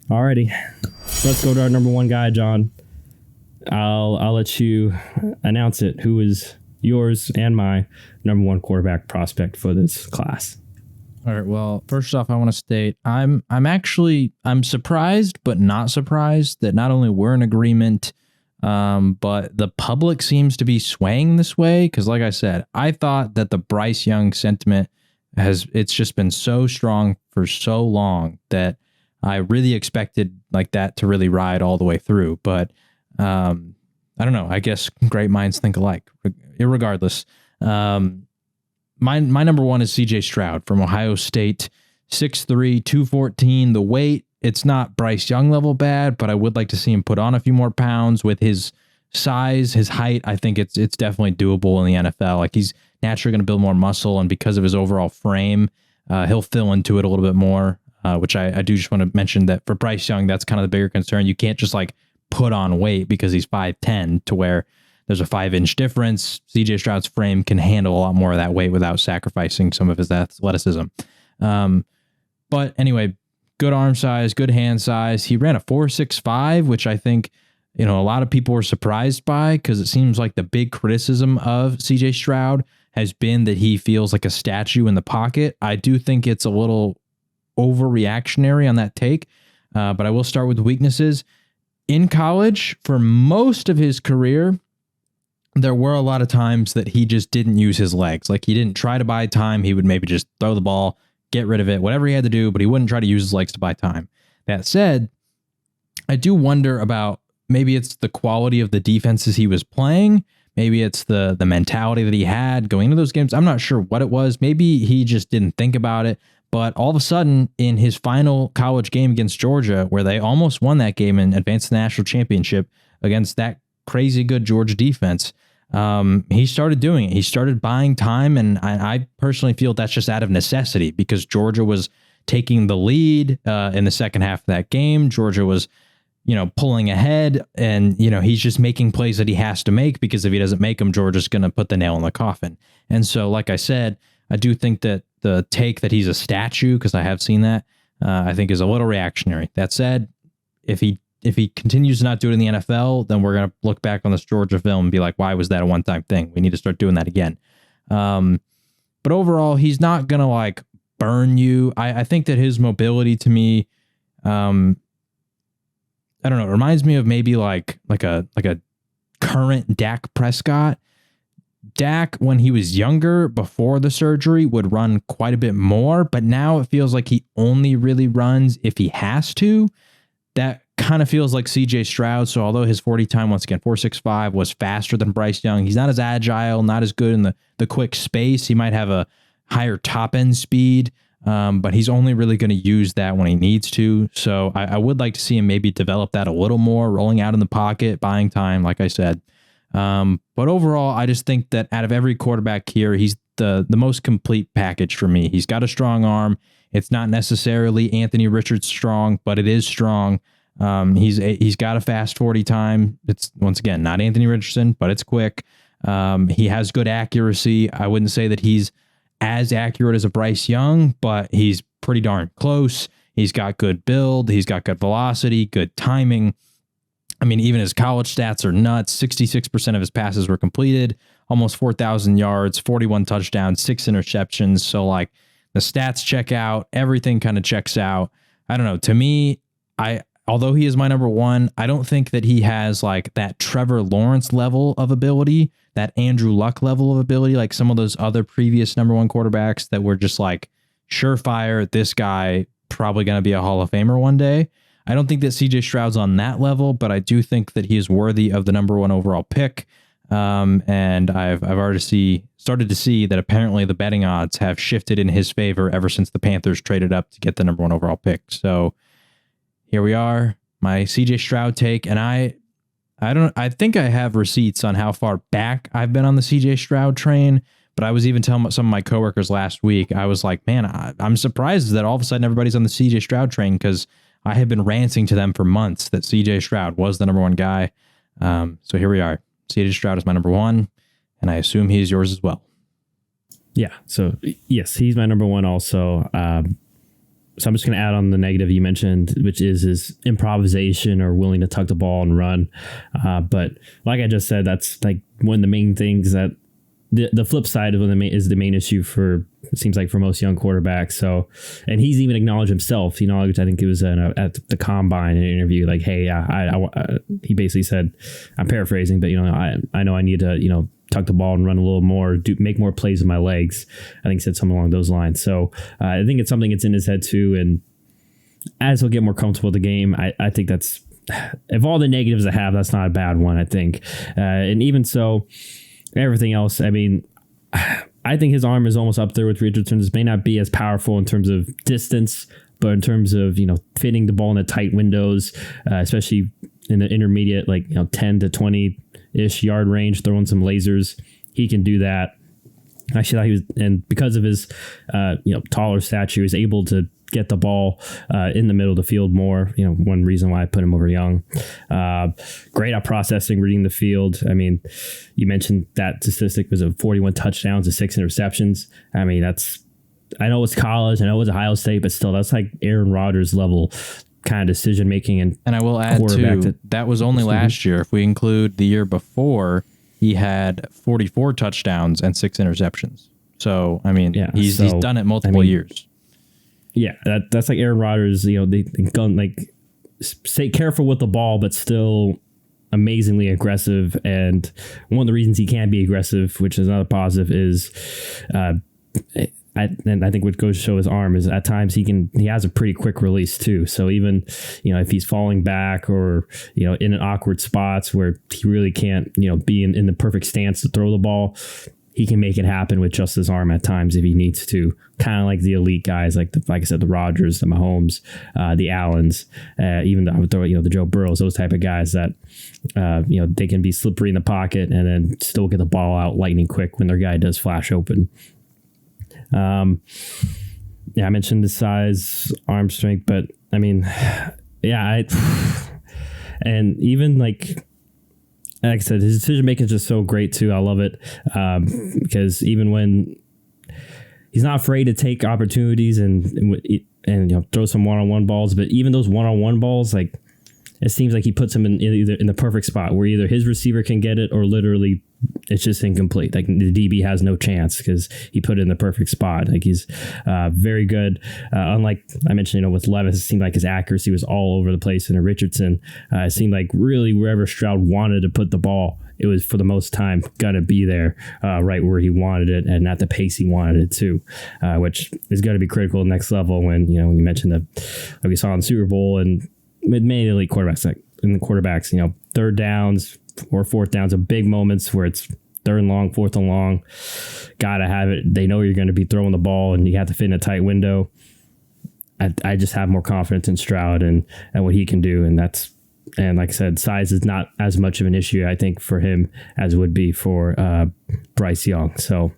Alrighty, so let's go to our number one guy, John. I'll let you announce it. Who is yours and my number one quarterback prospect for this class? All right. Well, first off, I want to state I'm surprised, but not surprised that not only we're in agreement, but the public seems to be swaying this way. Because, like I said, I thought that the Bryce Young sentiment it's just been so strong for so long that I really expected like that to really ride all the way through. But I don't know. I guess great minds think alike. Irregardless. My number one is CJ Stroud from Ohio State, 6'3", 214. The weight, it's not Bryce Young level bad, but I would like to see him put on a few more pounds with his size, his height. I think it's definitely doable in the NFL. Like, he's naturally going to build more muscle, and because of his overall frame, he'll fill into it a little bit more, which I do just want to mention that for Bryce Young, that's kind of the bigger concern. You can't just like put on weight because he's 5'10" to where there's a 5-inch difference. CJ Stroud's frame can handle a lot more of that weight without sacrificing some of his athleticism. But anyway, good arm size, good hand size. He ran a 4.65, which I think, a lot of people were surprised by, because it seems like the big criticism of CJ Stroud has been that he feels like a statue in the pocket. I do think it's a little overreactionary on that take, but I will start with the weaknesses. In college, for most of his career, there were a lot of times that he just didn't use his legs. Like, he didn't try to buy time. He would maybe just throw the ball, get rid of it, whatever he had to do, but he wouldn't try to use his legs to buy time. That said, I do wonder about maybe it's the quality of the defenses he was playing. Maybe it's the mentality that he had going into those games. I'm not sure what it was. Maybe he just didn't think about it. But all of a sudden, in his final college game against Georgia, where they almost won that game and advanced to the national championship against that crazy good Georgia defense, he started doing it. He started buying time, and I personally feel that's just out of necessity, because Georgia was taking the lead in the second half of that game. Georgia was, pulling ahead, and, he's just making plays that he has to make, because if he doesn't make them, Georgia's going to put the nail in the coffin. And so, like I said, I do think that the take that he's a statue, because I have seen that, I think is a little reactionary. That said, if he continues to not do it in the NFL, then we're going to look back on this Georgia film and be like, why was that a one-time thing? We need to start doing that again. But overall, he's not going to like burn you. I think that his mobility to me, I don't know, it reminds me of maybe like a current Dak Prescott. Dak, when he was younger, before the surgery, would run quite a bit more, but now it feels like he only really runs if he has to. That kind of feels like CJ Stroud. So although his 40 time, once again, 4.65, was faster than Bryce Young, he's not as agile, not as good in the quick space. He might have a higher top end speed, but he's only really going to use that when he needs to. So I would like to see him maybe develop that a little more, rolling out in the pocket, buying time, like I said. But overall, I just think that out of every quarterback here, he's the most complete package for me. He's got a strong arm. It's not necessarily Anthony Richards strong, but it is strong. He's got a fast 40 time. It's, once again, not Anthony Richardson, but it's quick. He has good accuracy. I wouldn't say that he's as accurate as a Bryce Young, but he's pretty darn close. He's got good build. He's got good velocity, good timing. I mean, even his college stats are nuts. 66% of his passes were completed, almost 4,000 yards, 41 touchdowns, 6 interceptions. So like, the stats check out, everything kind of checks out. I don't know. To me, although he is my number one, I don't think that he has like that Trevor Lawrence level of ability, that Andrew Luck level of ability, like some of those other previous number one quarterbacks that were just like, surefire, this guy probably going to be a Hall of Famer one day. I don't think that CJ Stroud's on that level, but I do think that he is worthy of the number one overall pick. And I've already started to see that apparently the betting odds have shifted in his favor ever since the Panthers traded up to get the number one overall pick. So here we are, my CJ Stroud take. And I think I have receipts on how far back I've been on the CJ Stroud train, but I was even telling some of my coworkers last week, I was like, man, I'm surprised that all of a sudden everybody's on the CJ Stroud train, because I had been ranting to them for months that CJ Stroud was the number one guy. So here we are. CJ Stroud is my number one, and I assume he's yours as well. Yeah. So yes, he's my number one also. So I'm just going to add on the negative you mentioned, which is his improvisation or willing to tuck the ball and run. But like I just said, that's like one of the main things that the flip side of is the main issue for, it seems like, for most young quarterbacks. So, and he's even acknowledged himself, I think it was at the combine in an interview, like, hey, he basically said, I'm paraphrasing, but I know I need to, tuck the ball and run a little more, make more plays with my legs. I think he said something along those lines. So I think it's something that's in his head too. And as he'll get more comfortable with the game, I think that's, of all the negatives I have, that's not a bad one, I think. And even so, everything else, I mean, I think his arm is almost up there with Richardson's. May not be as powerful in terms of distance, but in terms of, fitting the ball in the tight windows, especially in the intermediate, 10 to 20-ish yard range, throwing some lasers. He can do that. I actually thought he was, and because of his, taller stature, he was able to get the ball in the middle of the field more. One reason why I put him over Young. Great at processing, reading the field. I mean, you mentioned that statistic was 41 touchdowns to 6 interceptions. I mean, I know it's college, I know it's Ohio State, but still, that's like Aaron Rodgers level kind of decision making. And I will add too, that was only last year. If we include the year before, he had 44 touchdowns and 6 interceptions. So I mean, he's done it multiple years. Yeah, that's like Aaron Rodgers. They gone stay careful with the ball, but still amazingly aggressive. And one of the reasons he can be aggressive, which is another positive, is I think what goes to show his arm is at times he has a pretty quick release too. So even if he's falling back or in an awkward spots where he really can't be in the perfect stance to throw the ball, he can make it happen with just his arm at times if he needs to. Kind of like the elite guys, like I said, the Rodgers, the Mahomes, the Allens, even I would throw the Joe Burrows, those type of guys that they can be slippery in the pocket and then still get the ball out lightning quick when their guy does flash open. I mentioned the size, arm strength, but I mean, and even like I said, his decision making is just so great too. I love it because even when he's not afraid to take opportunities and throw some one-on-one balls, but even those one-on-one balls, like it seems like he puts them in either in the perfect spot where either his receiver can get it or literally it's just incomplete. Like the DB has no chance because he put it in the perfect spot. Like he's very good. Unlike I mentioned, with Levis, it seemed like his accuracy was all over the place. And Richardson, it seemed like really wherever Stroud wanted to put the ball, it was for the most time gonna be there, right where he wanted it and at the pace he wanted it to, which is going to be critical next level when when you mentioned that like we saw in the Super Bowl and with many elite quarterbacks, third downs or fourth downs are big moments where it's third and long, fourth and long. Gotta have it. They know you're going to be throwing the ball and you have to fit in a tight window. I just have more confidence in Stroud and what he can do. And like I said, size is not as much of an issue, I think, for him as it would be for Bryce Young. So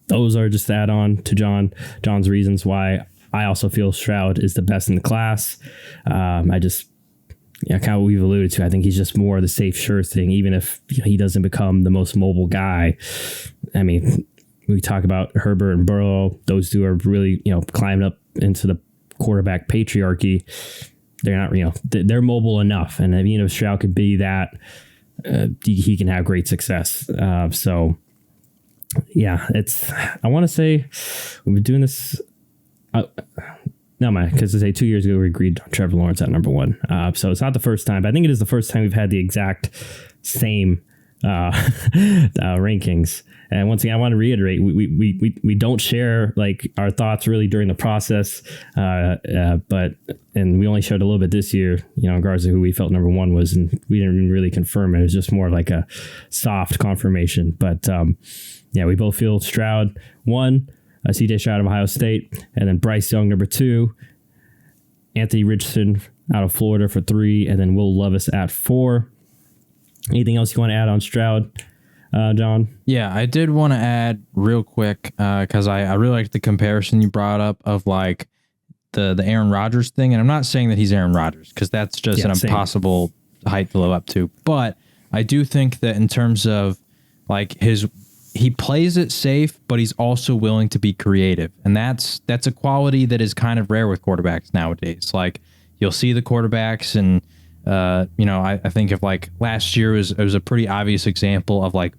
those are just add on to John's reasons why I also feel Stroud is the best in the class. Kind of what we've alluded to. I think he's just more of the safe, sure thing, even if he doesn't become the most mobile guy. I mean, we talk about Herbert and Burrow. Those two are really, climbing up into the quarterback patriarchy. They're not, they're mobile enough. And if Stroud could be that, he can have great success. I want to say we've been doing this. No, because to say 2 years ago we agreed on Trevor Lawrence at number 1. So it's not the first time, but I think it is the first time we've had the exact same rankings. And once again, I want to reiterate, we don't share like our thoughts really during the process, but we only shared a little bit this year, in regards to who we felt number 1 was, and we didn't really confirm it. It was just more like a soft confirmation. But we both feel Stroud 1. CJ Stroud of Ohio State, and then Bryce Young number 2, Anthony Richardson out of Florida for 3, and then Will Levis at 4. Anything else you want to add on Stroud, John? Yeah, I did want to add real quick because I really liked the comparison you brought up of like the Aaron Rodgers thing, and I'm not saying that he's Aaron Rodgers because that's just an impossible height to live up to, but I do think that in terms of like he plays it safe, but he's also willing to be creative. And that's a quality that is kind of rare with quarterbacks nowadays. Like, you'll see the quarterbacks and, I think of like last year it was a pretty obvious example of like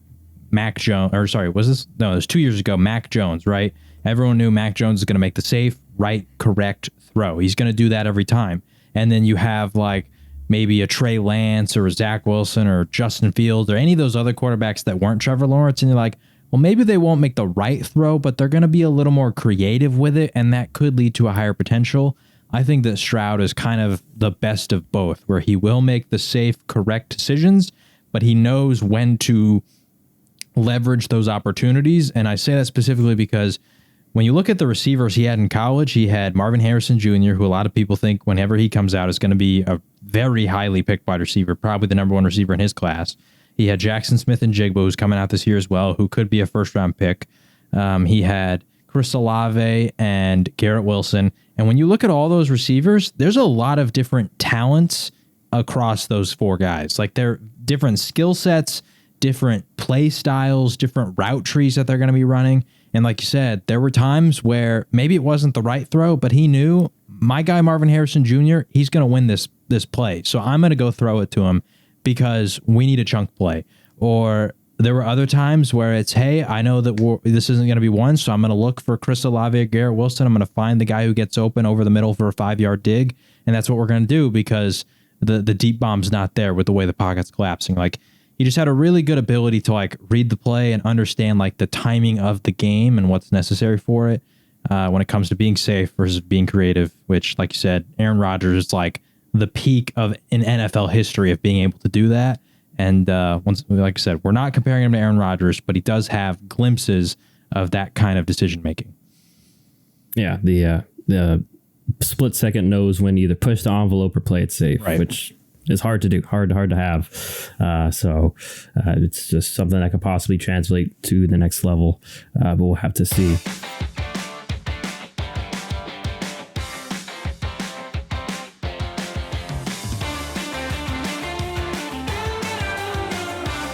Mac Jones, or sorry, it was 2 years ago, Mac Jones, right? Everyone knew Mac Jones is going to make the safe, right, correct throw. He's going to do that every time. And then you have like maybe a Trey Lance or a Zach Wilson or Justin Fields or any of those other quarterbacks that weren't Trevor Lawrence. And you're like, well, maybe they won't make the right throw, but they're going to be a little more creative with it. And that could lead to a higher potential. I think that Stroud is kind of the best of both, where he will make the safe, correct decisions, but he knows when to leverage those opportunities. And I say that specifically because when you look at the receivers he had in college, he had Marvin Harrison Jr., who a lot of people think whenever he comes out is going to be a very highly picked wide receiver, probably the number one receiver in his class. He had Jackson Smith and Jigba, who's coming out this year as well, who could be a first-round pick. He had Chris Olave and Garrett Wilson. And when you look at all those receivers, there's a lot of different talents across those four guys. Like, they're different skill sets, different play styles, different route trees that they're going to be running. And like you said, there were times where maybe it wasn't the right throw, but he knew my guy Marvin Harrison Jr., he's going to win this play. So I'm going to go throw it to him because we need a chunk play. Or there were other times where it's, hey, I know that this isn't going to be one, so I'm going to look for Chris Olave or Garrett Wilson. I'm going to find the guy who gets open over the middle for a 5-yard dig. And that's what we're going to do because the deep bomb's not there with the way the pocket's collapsing. Like, he just had a really good ability to like read the play and understand like the timing of the game and what's necessary for it when it comes to being safe versus being creative, which, like you said, Aaron Rodgers is like the peak of in NFL history of being able to do that. And like I said, we're not comparing him to Aaron Rodgers, but he does have glimpses of that kind of decision making. Yeah, the split second knows when to either push the envelope or play it safe, right, which is hard to do, hard to have. So it's just something that could possibly translate to the next level, but we'll have to see.